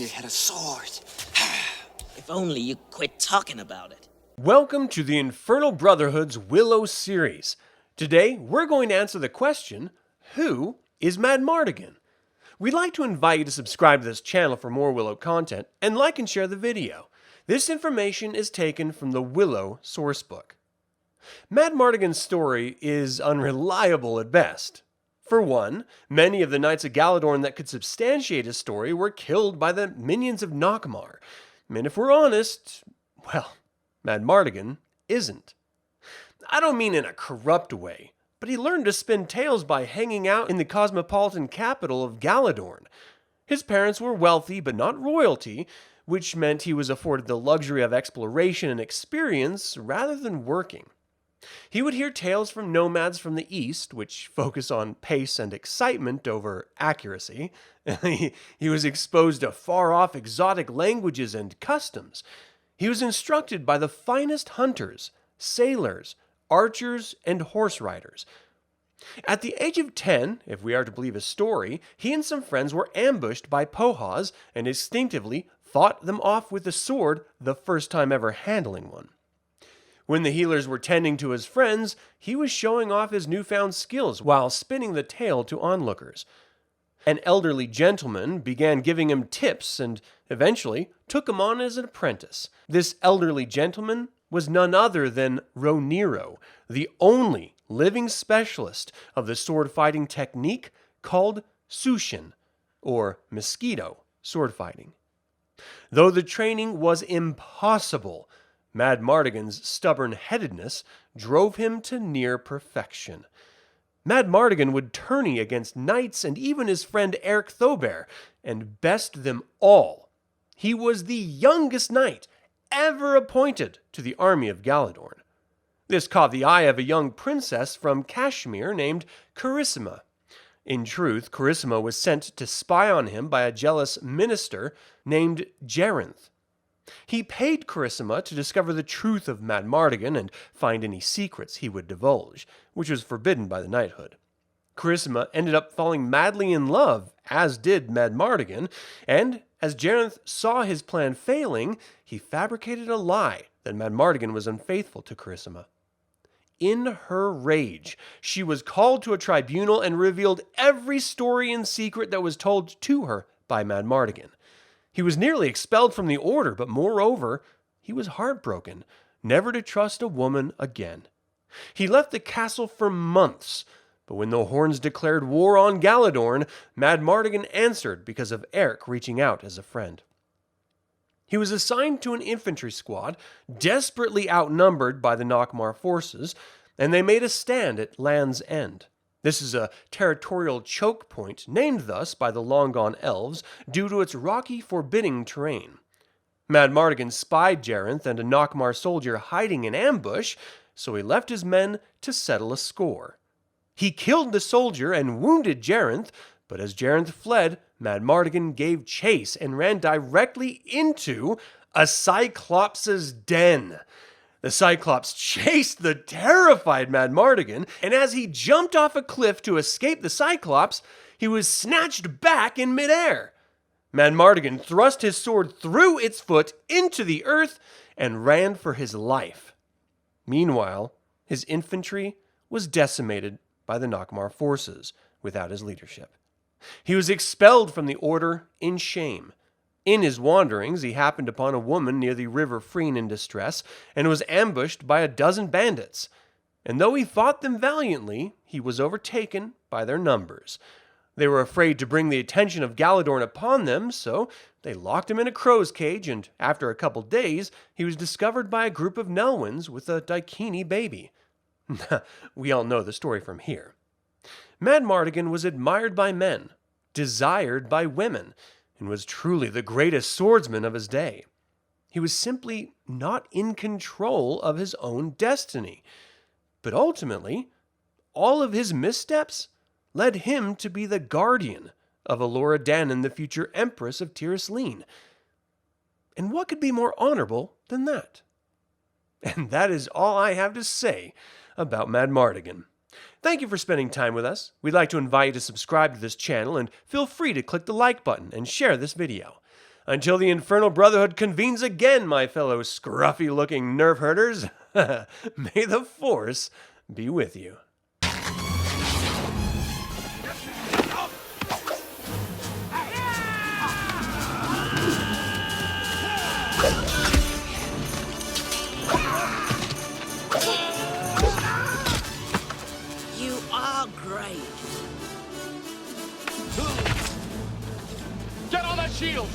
Cashmere had a sword. If only you quit talking about it. Welcome to the Infernal Brotherhood's Willow series. Today, we're going to answer the question, who is Madmartigan? We'd like to invite you to subscribe to this channel for more Willow content, and like and share the video. This information is taken from the Willow sourcebook. Madmartigan's story is unreliable at best. For one, many of the Knights of Gallidorn that could substantiate his story were killed by the minions of Nockmaar. And if we're honest, well, Madmartigan isn't. I don't mean in a corrupt way, but he learned to spin tales by hanging out in the cosmopolitan capital of Gallidorn. His parents were wealthy but not royalty, which meant he was afforded the luxury of exploration and experience rather than working. He would hear tales from nomads from the east, which focus on pace and excitement over accuracy. He was exposed to far-off exotic languages and customs. He was instructed by the finest hunters, sailors, archers, and horse riders. At the age of 10, if we are to believe his story, he and some friends were ambushed by Pohas and instinctively fought them off with a sword the first time ever handling one. When the healers were tending to his friends, he was showing off his newfound skills while spinning the tale to onlookers. An elderly gentleman began giving him tips and eventually took him on as an apprentice. This elderly gentleman was none other than Roniro, the only living specialist of the sword-fighting technique called sushin, or mosquito sword-fighting. Though the training was impossible, Madmartigan's stubborn headedness drove him to near perfection. Madmartigan would tourney against knights and even his friend Airk Thaughbear, and best them all, he was the youngest knight ever appointed to the army of Gallidorn. This caught the eye of a young princess from Cashmere named Carissima. In truth, Carissima was sent to spy on him by a jealous minister named Jarenth. He paid Carissima to discover the truth of Madmartigan and find any secrets he would divulge, which was forbidden by the Knighthood. Carissima ended up falling madly in love, as did Madmartigan, and as Jarenth saw his plan failing, he fabricated a lie that Madmartigan was unfaithful to Carissima. In her rage, she was called to a tribunal and revealed every story and secret that was told to her by Madmartigan. He was nearly expelled from the order, but moreover, he was heartbroken, never to trust a woman again. He left the castle for months, but when the Horns declared war on Gallidorn, Madmartigan answered because of Airk reaching out as a friend. He was assigned to an infantry squad, desperately outnumbered by the Nockmaar forces, and they made a stand at Land's End. This is a territorial choke point, named thus by the long-gone elves due to its rocky, forbidding terrain. Madmartigan spied Jarenth and a Nockmaar soldier hiding in ambush, so he left his men to settle a score. He killed the soldier and wounded Jarenth, but as Jarenth fled, Madmartigan gave chase and ran directly into a Cyclops' den. The Cyclops chased the terrified Madmartigan, and as he jumped off a cliff to escape the Cyclops, he was snatched back in midair. Madmartigan thrust his sword through its foot into the earth and ran for his life. Meanwhile, his infantry was decimated by the Nockmaar forces without his leadership. He was expelled from the order in shame. In his wanderings, he happened upon a woman near the river Freen in distress, and was ambushed by a dozen bandits. And though he fought them valiantly, he was overtaken by their numbers. They were afraid to bring the attention of Gallidorn upon them, so they locked him in a crow's cage, and after a couple days, he was discovered by a group of Nelwyns with a Daikini baby. We all know the story from here. Madmartigan was admired by men, desired by women, and was truly the greatest swordsman of his day. He was simply not in control of his own destiny. But ultimately, all of his missteps led him to be the guardian of Elora Danon, the future Empress of Tirasleen. And what could be more honorable than that? And that is all I have to say about Madmartigan. Thank you for spending time with us. We'd like to invite you to subscribe to this channel and feel free to click the like button and share this video. Until the Infernal Brotherhood convenes again, my fellow scruffy-looking Nerf herders, may the Force be with you. You are great. Get on that shield!